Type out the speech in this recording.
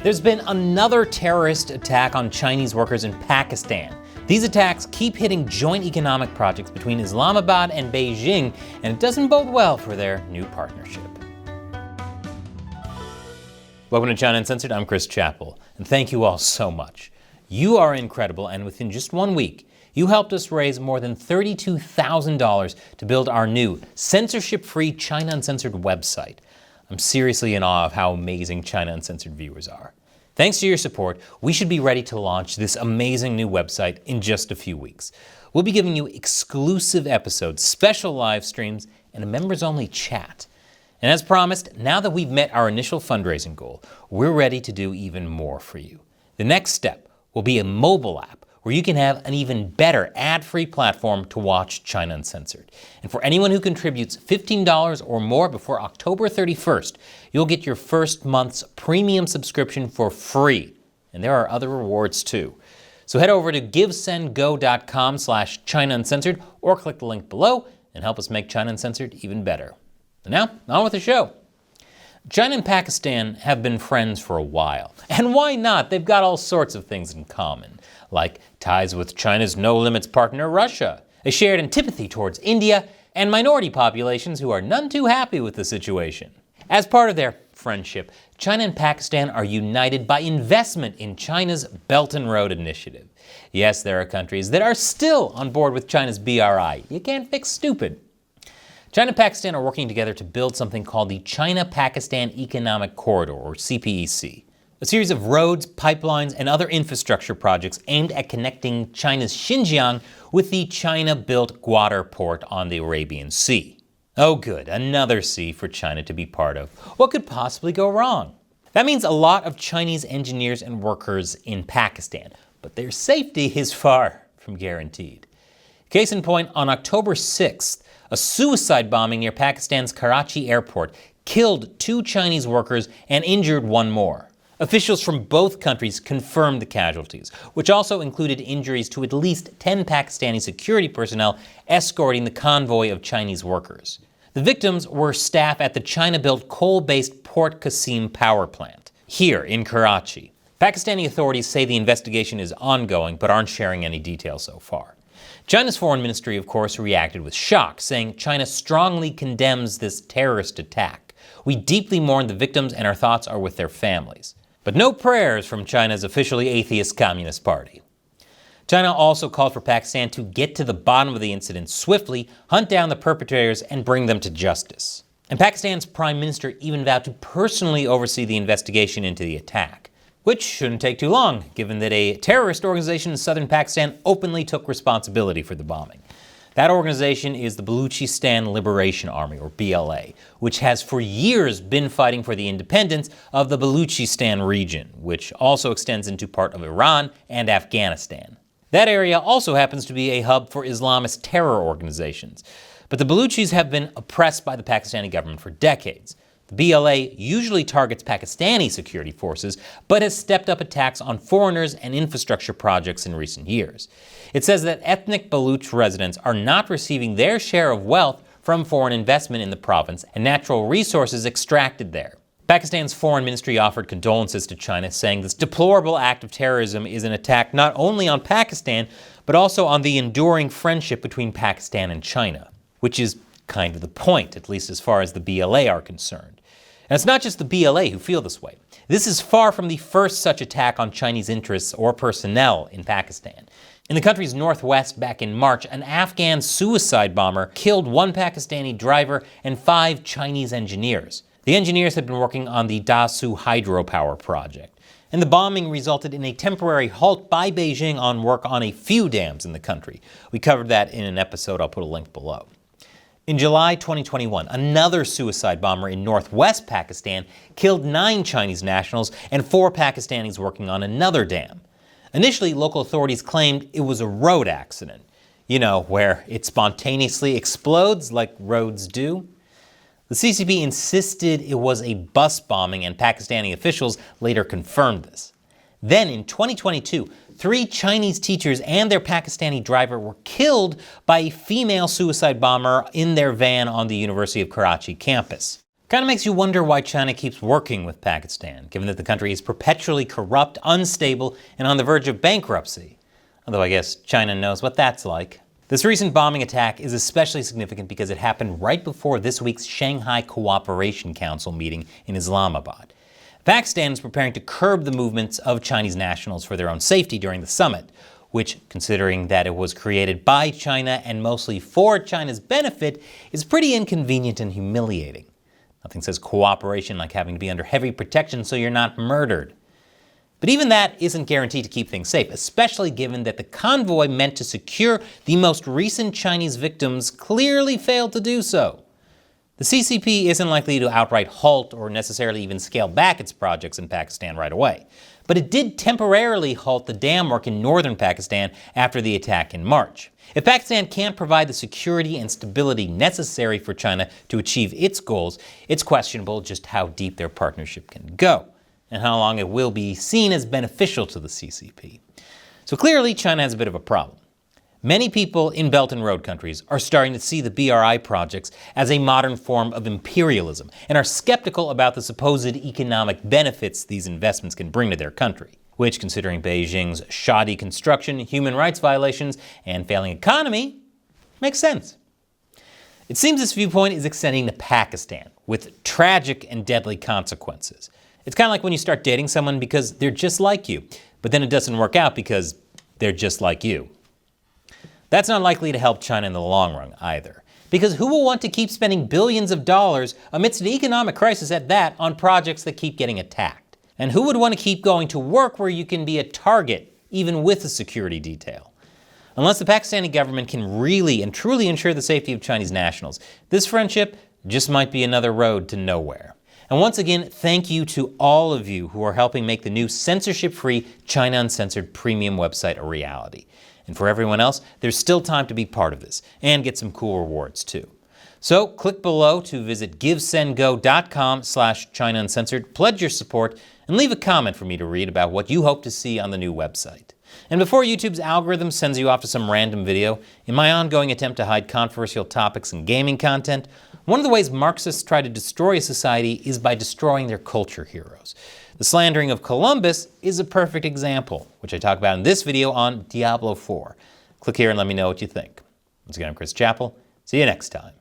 There's been another terrorist attack on Chinese workers in Pakistan. These attacks keep hitting joint economic projects between Islamabad and Beijing, and it doesn't bode well for their new partnership. Welcome to China Uncensored, I'm Chris Chappell, and thank you all so much. You are incredible, and within just 1 week, you helped us raise more than $32,000 to build our new censorship-free China Uncensored website. I'm seriously in awe of how amazing China Uncensored viewers are. Thanks to your support, we should be ready to launch this amazing new website in just a few weeks. We'll be giving you exclusive episodes, special live streams, and a members-only chat. And as promised, now that we've met our initial fundraising goal, we're ready to do even more for you. The next step will be a mobile app where you can have an even better ad-free platform to watch China Uncensored. And for anyone who contributes $15 or more before October 31st, you'll get your first month's premium subscription for free. And there are other rewards too. So head over to givesendgo.com/China Uncensored or click the link below and help us make China Uncensored even better. And now, on with the show. China and Pakistan have been friends for a while. And why not? They've got all sorts of things in common, like ties with China's no-limits partner Russia, a shared antipathy towards India, and minority populations who are none too happy with the situation. As part of their friendship, China and Pakistan are united by investment in China's Belt and Road Initiative. Yes, there are countries that are still on board with China's BRI. You can't fix stupid. China and Pakistan are working together to build something called the China-Pakistan Economic Corridor, or CPEC. A series of roads, pipelines, and other infrastructure projects aimed at connecting China's Xinjiang with the China-built Gwadar port on the Arabian Sea. Oh good, another sea for China to be part of. What could possibly go wrong? That means a lot of Chinese engineers and workers in Pakistan, but their safety is far from guaranteed. Case in point, on October 6th, a suicide bombing near Pakistan's Karachi airport killed 2 Chinese workers and injured 1 more. Officials from both countries confirmed the casualties, which also included injuries to at least 10 Pakistani security personnel escorting the convoy of Chinese workers. The victims were staff at the China-built coal-based Port Qasim power plant, here in Karachi. Pakistani authorities say the investigation is ongoing, but aren't sharing any details so far. China's foreign ministry, of course, reacted with shock, saying China strongly condemns this terrorist attack. We deeply mourn the victims and our thoughts are with their families. But no prayers from China's officially atheist Communist Party. China also called for Pakistan to get to the bottom of the incident swiftly, hunt down the perpetrators, and bring them to justice. And Pakistan's prime minister even vowed to personally oversee the investigation into the attack. Which shouldn't take too long, given that a terrorist organization in southern Pakistan openly took responsibility for the bombing. That organization is the Baluchistan Liberation Army, or BLA, which has for years been fighting for the independence of the Baluchistan region, which also extends into part of Iran and Afghanistan. That area also happens to be a hub for Islamist terror organizations. But the Baluchis have been oppressed by the Pakistani government for decades. The BLA usually targets Pakistani security forces, but has stepped up attacks on foreigners and infrastructure projects in recent years. It says that ethnic Baluch residents are not receiving their share of wealth from foreign investment in the province and natural resources extracted there. Pakistan's foreign ministry offered condolences to China, saying this deplorable act of terrorism is an attack not only on Pakistan, but also on the enduring friendship between Pakistan and China, which is kind of the point, at least as far as the BLA are concerned. And it's not just the BLA who feel this way. This is far from the first such attack on Chinese interests or personnel in Pakistan. In the country's northwest back in March, an Afghan suicide bomber killed 1 Pakistani driver and 5 Chinese engineers. The engineers had been working on the Odysee hydropower project. And the bombing resulted in a temporary halt by Beijing on work on a few dams in the country. We covered that in an episode, I'll put a link below. In July 2021, another suicide bomber in northwest Pakistan killed 9 Chinese nationals and 4 Pakistanis working on another dam. Initially, local authorities claimed it was a road accident. You know, where it spontaneously explodes like roads do. The CCP insisted it was a bus bombing, and Pakistani officials later confirmed this. Then in 2022, 3 Chinese teachers and their Pakistani driver were killed by a female suicide bomber in their van on the University of Karachi campus. Kind of makes you wonder why China keeps working with Pakistan, given that the country is perpetually corrupt, unstable, and on the verge of bankruptcy. Although I guess China knows what that's like. This recent bombing attack is especially significant because it happened right before this week's Shanghai Cooperation Council meeting in Islamabad. Pakistan is preparing to curb the movements of Chinese nationals for their own safety during the summit, which, considering that it was created by China and mostly for China's benefit, is pretty inconvenient and humiliating. Nothing says cooperation like having to be under heavy protection so you're not murdered. But even that isn't guaranteed to keep things safe, especially given that the convoy meant to secure the most recent Chinese victims clearly failed to do so. The CCP isn't likely to outright halt or necessarily even scale back its projects in Pakistan right away. But it did temporarily halt the dam work in northern Pakistan after the attack in March. If Pakistan can't provide the security and stability necessary for China to achieve its goals, it's questionable just how deep their partnership can go, and how long it will be seen as beneficial to the CCP. So clearly, China has a bit of a problem. Many people in Belt and Road countries are starting to see the BRI projects as a modern form of imperialism and are skeptical about the supposed economic benefits these investments can bring to their country, which, considering Beijing's shoddy construction, human rights violations, and failing economy, makes sense. It seems this viewpoint is extending to Pakistan, with tragic and deadly consequences. It's kind of like when you start dating someone because they're just like you, but then it doesn't work out because they're just like you. That's not likely to help China in the long run either, because who will want to keep spending billions of dollars amidst an economic crisis at that on projects that keep getting attacked? And who would want to keep going to work where you can be a target, even with a security detail? Unless the Pakistani government can really and truly ensure the safety of Chinese nationals, this friendship just might be another road to nowhere. And once again, thank you to all of you who are helping make the new censorship-free China Uncensored premium website a reality. And for everyone else, there's still time to be part of this and get some cool rewards too. So click below to visit givesendgo.com/China Uncensored, pledge your support, and leave a comment for me to read about what you hope to see on the new website. And before YouTube's algorithm sends you off to some random video, in my ongoing attempt to hide controversial topics and gaming content, one of the ways Marxists try to destroy a society is by destroying their culture heroes. The slandering of Columbus is a perfect example, which I talk about in this video on Diablo 4. Click here and let me know what you think. Once again, I'm Chris Chappell. See you next time.